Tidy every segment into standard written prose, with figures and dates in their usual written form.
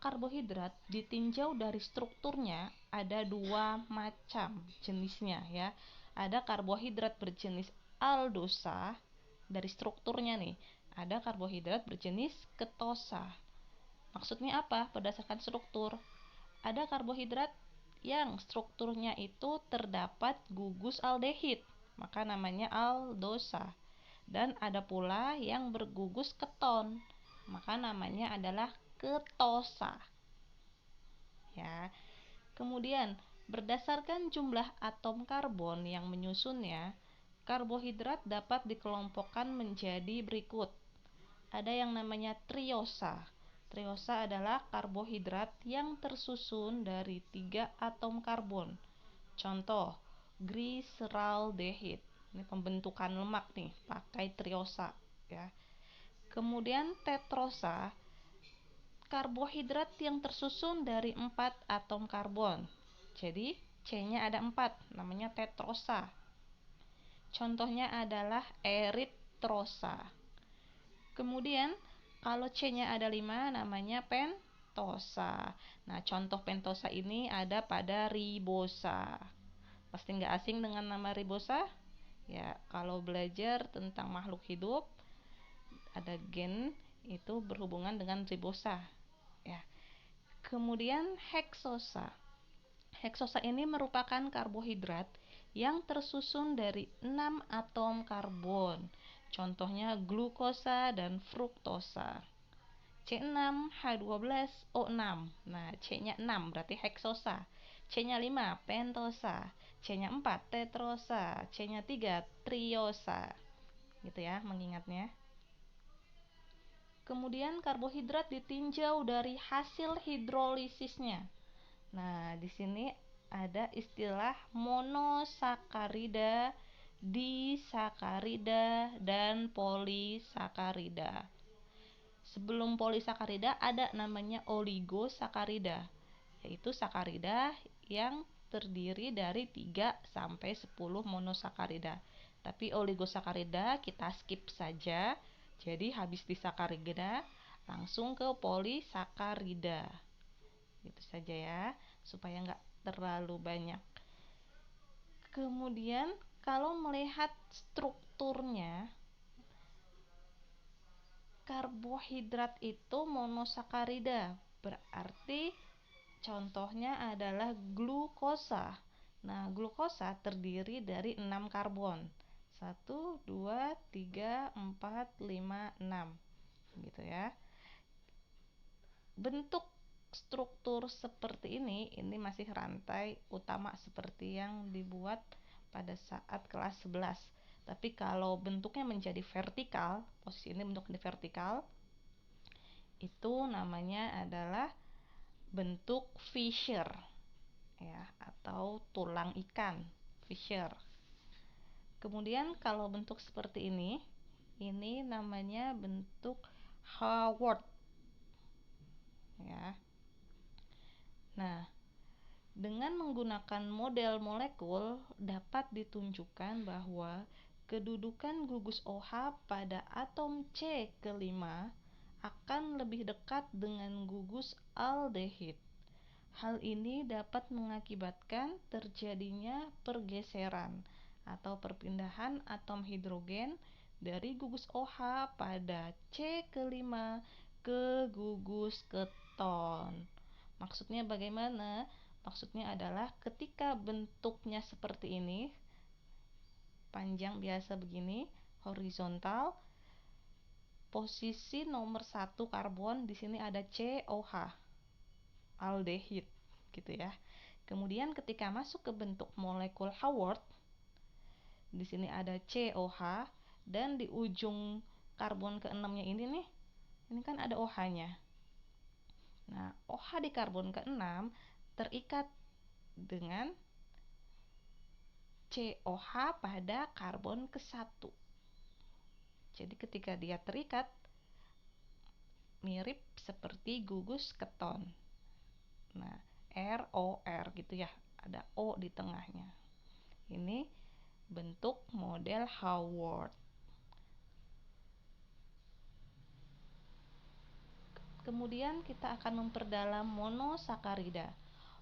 karbohidrat ditinjau dari strukturnya ada dua macam jenisnya ya. Ada karbohidrat berjenis aldosa, dari strukturnya nih. Ada karbohidrat berjenis ketosa. Maksudnya apa? Berdasarkan struktur. Ada karbohidrat yang strukturnya itu terdapat gugus aldehid, maka namanya aldosa. Dan ada pula yang bergugus keton, maka namanya adalah ketosa. Ya. Kemudian, berdasarkan jumlah atom karbon yang menyusunnya, karbohidrat dapat dikelompokkan menjadi berikut. Ada yang namanya triosa. Triosa adalah karbohidrat yang tersusun dari 3 atom karbon. Contoh, gliseraldehid. Ini pembentukan lemak nih, pakai triosa ya. Kemudian tetrosa, karbohidrat yang tersusun dari 4 atom karbon. Jadi C-nya ada 4, namanya tetrosa. Contohnya adalah eritrosa. Kemudian kalau C-nya ada 5, namanya pentosa. Nah, contoh pentosa ini ada pada ribosa. Pasti nggak asing dengan nama ribosa? Ya, kalau belajar tentang makhluk hidup, ada gen itu berhubungan dengan ribosa. Ya. Kemudian heksosa. Heksosa ini merupakan karbohidrat yang tersusun dari 6 atom karbon. Contohnya glukosa dan fruktosa. C6H12O6. Nah, C-nya 6 berarti heksosa. C-nya 5 pentosa. C-nya 4 tetrosa. C-nya 3 triosa. Gitu ya mengingatnya. Kemudian karbohidrat ditinjau dari hasil hidrolisisnya. Nah, di sini ada istilah monosakarida, disakarida, dan polisakarida. Sebelum polisakarida ada namanya oligosakarida, yaitu sakarida yang terdiri dari 3 sampai 10 monosakarida. Tapi oligosakarida kita skip saja. Jadi habis disakarida langsung ke polisakarida. Gitu saja ya, supaya nggak terlalu banyak. Kemudian kalau melihat strukturnya, karbohidrat itu monosakarida, berarti contohnya adalah glukosa. Nah, glukosa terdiri dari 6 karbon. 1, 2, 3, 4, 5, 6. Gitu ya. Bentuk struktur seperti ini masih rantai utama seperti yang dibuat pada saat kelas 11. Tapi kalau bentuknya menjadi vertikal, posisi ini bentuknya vertikal, itu namanya adalah bentuk fissure ya, atau tulang ikan, fissure. Kemudian kalau bentuk seperti ini namanya bentuk Haworth ya. Nah, dengan menggunakan model molekul dapat ditunjukkan bahwa kedudukan gugus OH pada atom C kelima akan lebih dekat dengan gugus aldehid. Hal ini dapat mengakibatkan terjadinya pergeseran atau perpindahan atom hidrogen dari gugus OH pada C kelima ke gugus keton. Maksudnya bagaimana? Maksudnya adalah ketika bentuknya seperti ini, panjang biasa begini, horizontal, posisi nomor 1 karbon di sini ada COH, aldehid, gitu ya. Kemudian ketika masuk ke bentuk molekul Haworth, di sini ada COH dan di ujung karbon ke-6-nya ini kan ada OH-nya. Nah, OH di karbon ke-6 terikat dengan COH pada karbon ke-1. Jadi ketika dia terikat mirip seperti gugus keton. Nah, ROR gitu ya, ada O di tengahnya. Ini bentuk model Haworth. Kemudian kita akan memperdalam monosakarida.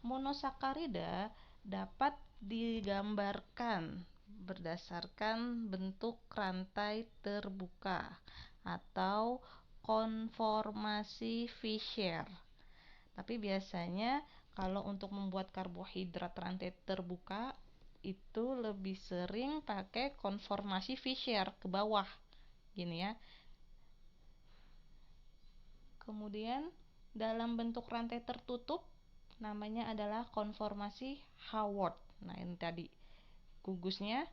Monosakarida dapat digambarkan berdasarkan bentuk rantai terbuka atau konformasi Fischer. Tapi biasanya kalau untuk membuat karbohidrat rantai terbuka itu lebih sering pakai konformasi Fischer ke bawah gini ya. Kemudian dalam bentuk rantai tertutup namanya adalah konformasi Haworth. Nah, ini tadi gugusnya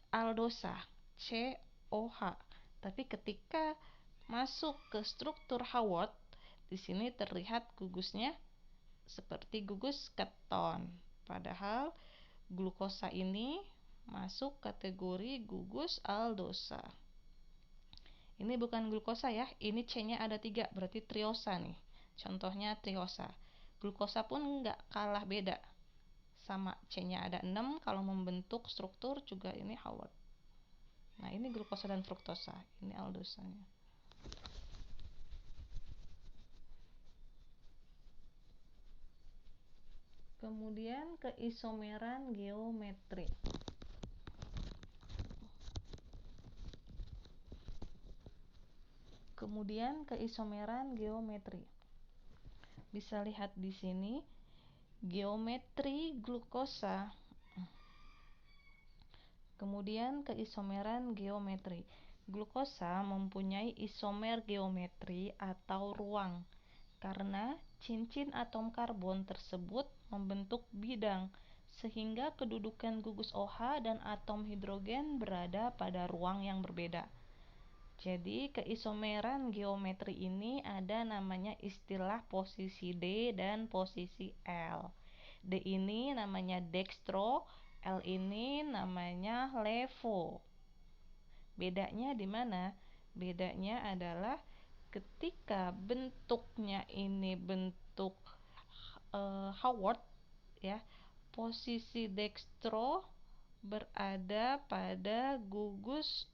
aldosa COH. Tapi ketika masuk ke struktur Haworth, di sini terlihat gugusnya seperti gugus keton. Padahal glukosa ini masuk kategori gugus aldosa. Ini bukan glukosa ya, ini C-nya ada 3, berarti triosa nih. Contohnya triosa. Glukosa pun nggak kalah beda. Sama C-nya ada 6, kalau membentuk struktur juga ini Haworth. Nah, ini glukosa dan fruktosa, ini aldosanya. Kemudian keisomeran geometri. Bisa lihat di sini geometri glukosa. Kemudian keisomeran geometri. Glukosa mempunyai isomer geometri atau ruang karena cincin atom karbon tersebut membentuk bidang sehingga kedudukan gugus OH dan atom hidrogen berada pada ruang yang berbeda. Jadi keisomeran geometri ini ada namanya istilah posisi D dan posisi L. D ini namanya dextro, L ini namanya levo. Bedanya di mana? Bedanya adalah ketika bentuknya ini bentuk Haworth ya, posisi dextro berada pada gugus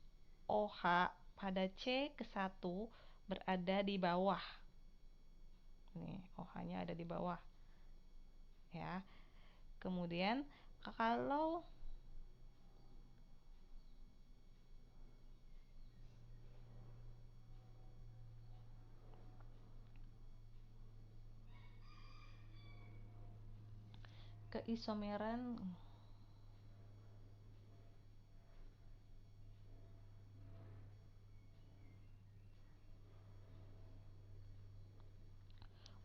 OH pada C ke 1 berada di bawah. Nih, OH-nya ada di bawah. Ya. Kemudian kalau keisomeran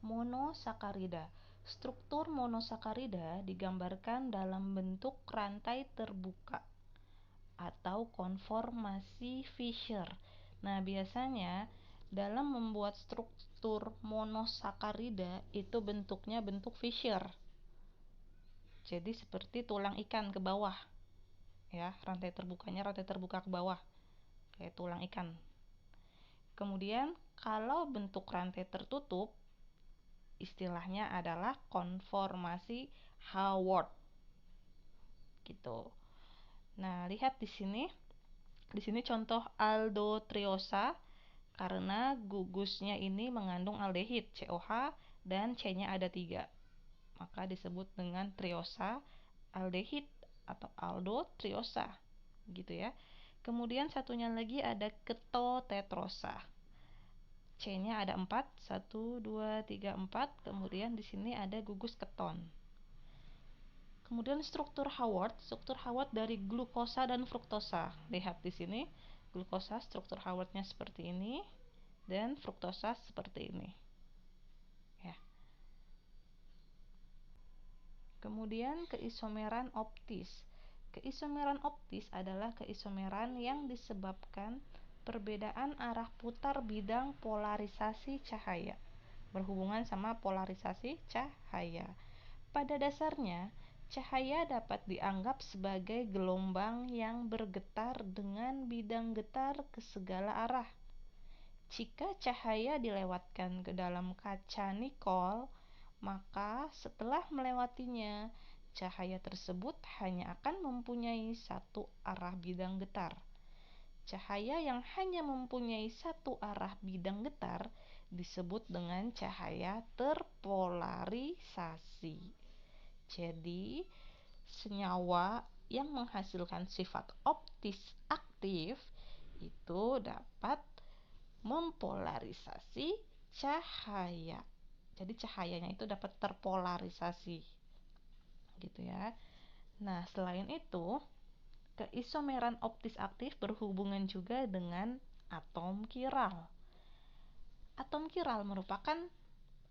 monosakarida. Struktur monosakarida digambarkan dalam bentuk rantai terbuka atau konformasi Fischer. Nah, biasanya dalam membuat struktur monosakarida itu bentuknya bentuk Fischer. Jadi seperti tulang ikan ke bawah. Ya, rantai terbukanya rantai terbuka ke bawah. Kayak tulang ikan. Kemudian kalau bentuk rantai tertutup istilahnya adalah konformasi Haworth. Gitu. Nah, lihat di sini. Di sini contoh aldotriosa karena gugusnya ini mengandung aldehid COH dan C-nya ada 3. Maka disebut dengan triosa aldehid atau aldotriosa. Gitu ya. Kemudian satunya lagi ada ketotetrosa. C-nya ada 4, 1, 2, 3, 4. Kemudian di sini ada gugus keton. Kemudian struktur Haworth dari glukosa dan fruktosa. Lihat di sini, glukosa struktur Haworth-nya seperti ini dan fruktosa seperti ini. Ya. Kemudian keisomeran optis. Keisomeran optis adalah keisomeran yang disebabkan perbedaan arah putar bidang polarisasi cahaya berhubungan sama polarisasi cahaya. Pada dasarnya, cahaya dapat dianggap sebagai gelombang yang bergetar dengan bidang getar ke segala arah. Jika cahaya dilewatkan ke dalam kaca nikol, maka setelah melewatinya, cahaya tersebut hanya akan mempunyai satu arah bidang getar. Cahaya yang hanya mempunyai satu arah bidang getar disebut dengan cahaya terpolarisasi. Jadi, senyawa yang menghasilkan sifat optis aktif itu dapat mempolarisasi cahaya. Jadi cahayanya itu dapat terpolarisasi. Gitu ya. Nah, selain itu, keisomeran optis aktif berhubungan juga dengan atom kiral. Atom kiral merupakan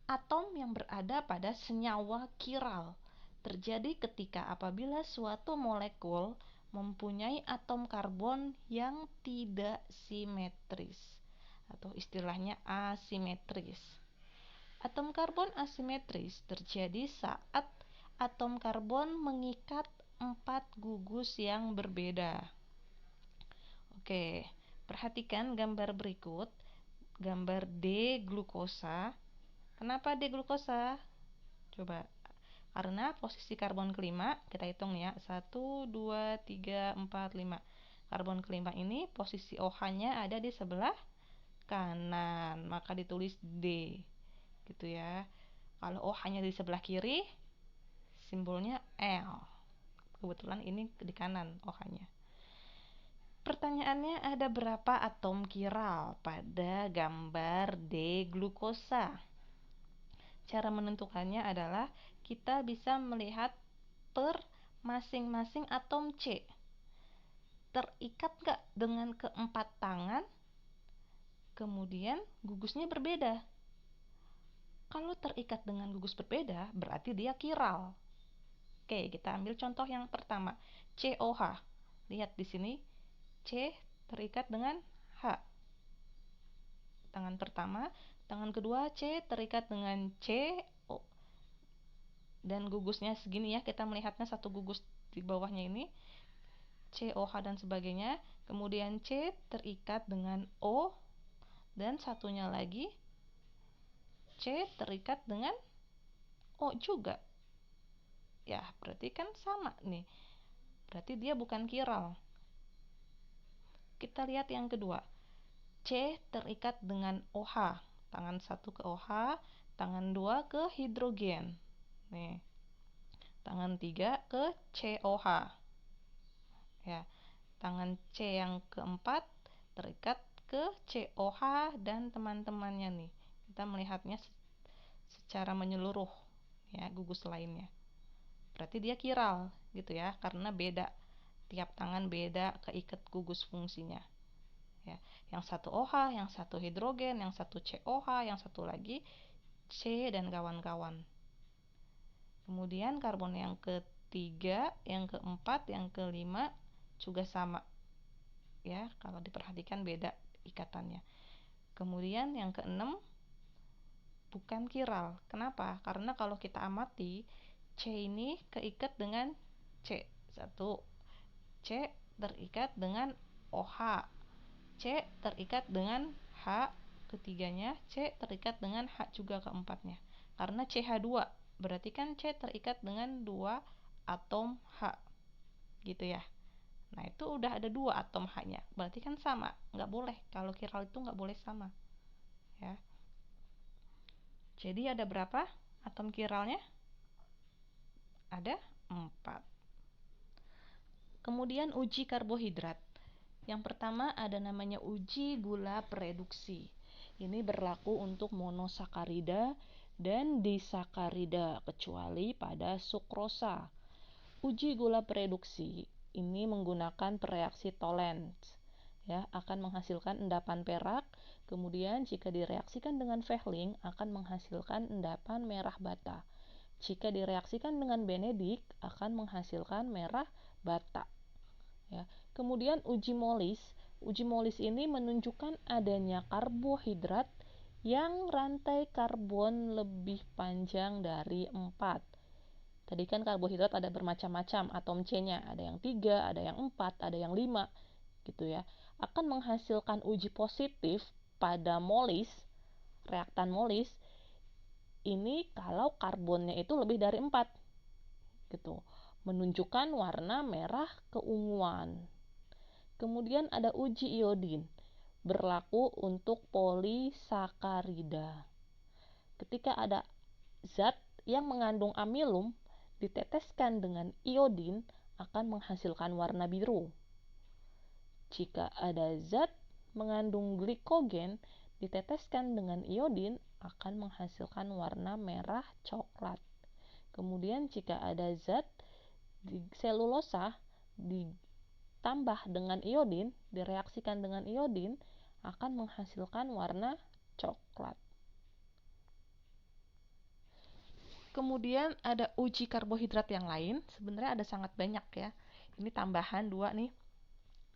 atom yang berada pada senyawa kiral. Terjadi ketika apabila suatu molekul mempunyai atom karbon yang tidak simetris atau istilahnya asimetris. Atom karbon asimetris terjadi saat atom karbon mengikat 4 gugus yang berbeda. Oke, perhatikan gambar berikut. Gambar D-glukosa. Kenapa D-glukosa? Coba. Karena posisi karbon kelima, kita hitung ya, 1, 2, 3, 4, 5. Karbon kelima ini posisi OH-nya ada di sebelah kanan, maka ditulis D. Gitu ya. Kalau OH-nya di sebelah kiri, simbolnya L. Kebetulan ini di kanan OH-nya. Pertanyaannya, ada berapa atom kiral pada gambar D-glukosa? Cara menentukannya adalah kita bisa melihat per masing-masing atom C. Terikat nggak dengan keempat tangan? Kemudian gugusnya berbeda. Kalau terikat dengan gugus berbeda, berarti dia kiral. Oke, kita ambil contoh yang pertama, COH. Lihat di sini, C terikat dengan H. Tangan pertama, tangan kedua C terikat dengan C, dan gugusnya segini ya, kita melihatnya satu gugus di bawahnya ini, COH dan sebagainya. Kemudian C terikat dengan O, dan satunya lagi C terikat dengan O juga. Ya, berarti kan sama nih. Berarti dia bukan kiral. Kita lihat yang kedua. C terikat dengan OH. Tangan satu ke OH, tangan dua ke hidrogen. Nih. Tangan tiga ke COH. Ya. Tangan C yang keempat terikat ke COH dan teman-temannya nih. Kita melihatnya secara menyeluruh ya, gugus lainnya. Berarti dia kiral gitu ya, karena beda. Tiap tangan beda keikat gugus fungsinya. Ya, yang satu OH, yang satu hidrogen, yang satu COH, yang satu lagi C dan kawan-kawan. Kemudian karbon yang ketiga, yang keempat, yang kelima juga sama. Ya, kalau diperhatikan beda ikatannya. Kemudian yang keenam bukan kiral. Kenapa? Karena kalau kita amati, C ini keikat dengan C. Satu, C terikat dengan OH. C terikat dengan H ketiganya, C terikat dengan H juga keempatnya. Karena CH2, berarti kan C terikat dengan 2 atom H. Gitu ya. Nah, itu udah ada 2 atom H-nya. Berarti kan sama. Nggak boleh. Kalau kiral itu nggak boleh sama. Ya. Jadi ada berapa atom kiralnya? Ada 4. Kemudian uji karbohidrat. Yang pertama ada namanya uji gula reduksi. Ini berlaku untuk monosakarida dan disakarida kecuali pada sukrosa. Uji gula reduksi ini menggunakan reaksi Tollens. Ya, akan menghasilkan endapan perak. Kemudian jika direaksikan dengan Vehling akan menghasilkan endapan merah bata. Jika direaksikan dengan Benedict akan menghasilkan merah bata. Ya. Kemudian uji molis ini menunjukkan adanya karbohidrat yang rantai karbon lebih panjang dari 4. Tadi kan karbohidrat ada bermacam-macam atom C-nya, ada yang 3, ada yang 4, ada yang 5 gitu ya. Akan menghasilkan uji positif pada molis, reaktan molis ini kalau karbonnya itu lebih dari 4 gitu. Menunjukkan warna merah keunguan. Kemudian ada uji iodin. berlaku untuk polisakarida. Ketika ada zat yang mengandung amilum diteteskan dengan iodin akan menghasilkan warna biru. Jika ada zat mengandung glikogen diteteskan dengan iodin akan menghasilkan warna merah coklat. Kemudian jika ada zat di selulosa ditambah dengan iodin, direaksikan dengan iodin akan menghasilkan warna coklat. Kemudian ada uji karbohidrat yang lain, sebenarnya ada sangat banyak ya. Ini tambahan 2 nih.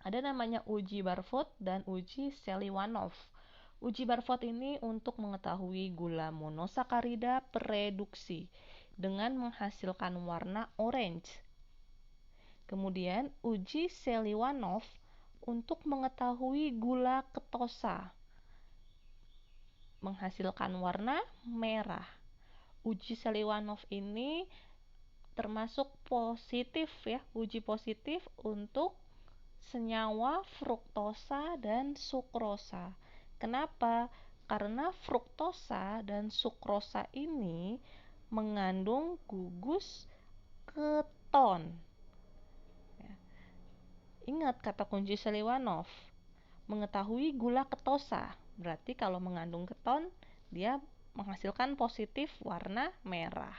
Ada namanya uji Barfoot dan uji Seliwanov. Uji Barfoot ini untuk mengetahui gula monosakarida pereduksi dengan menghasilkan warna orange. Kemudian uji Seliwanov untuk mengetahui gula ketosa menghasilkan warna merah. Uji Seliwanov ini termasuk positif ya, uji positif untuk senyawa fruktosa dan sukrosa. Kenapa? Karena fruktosa dan sukrosa ini mengandung gugus keton. Ya. Ingat kata kunci Seliwanov, mengetahui gula ketosa. Berarti kalau mengandung keton, dia menghasilkan positif warna merah.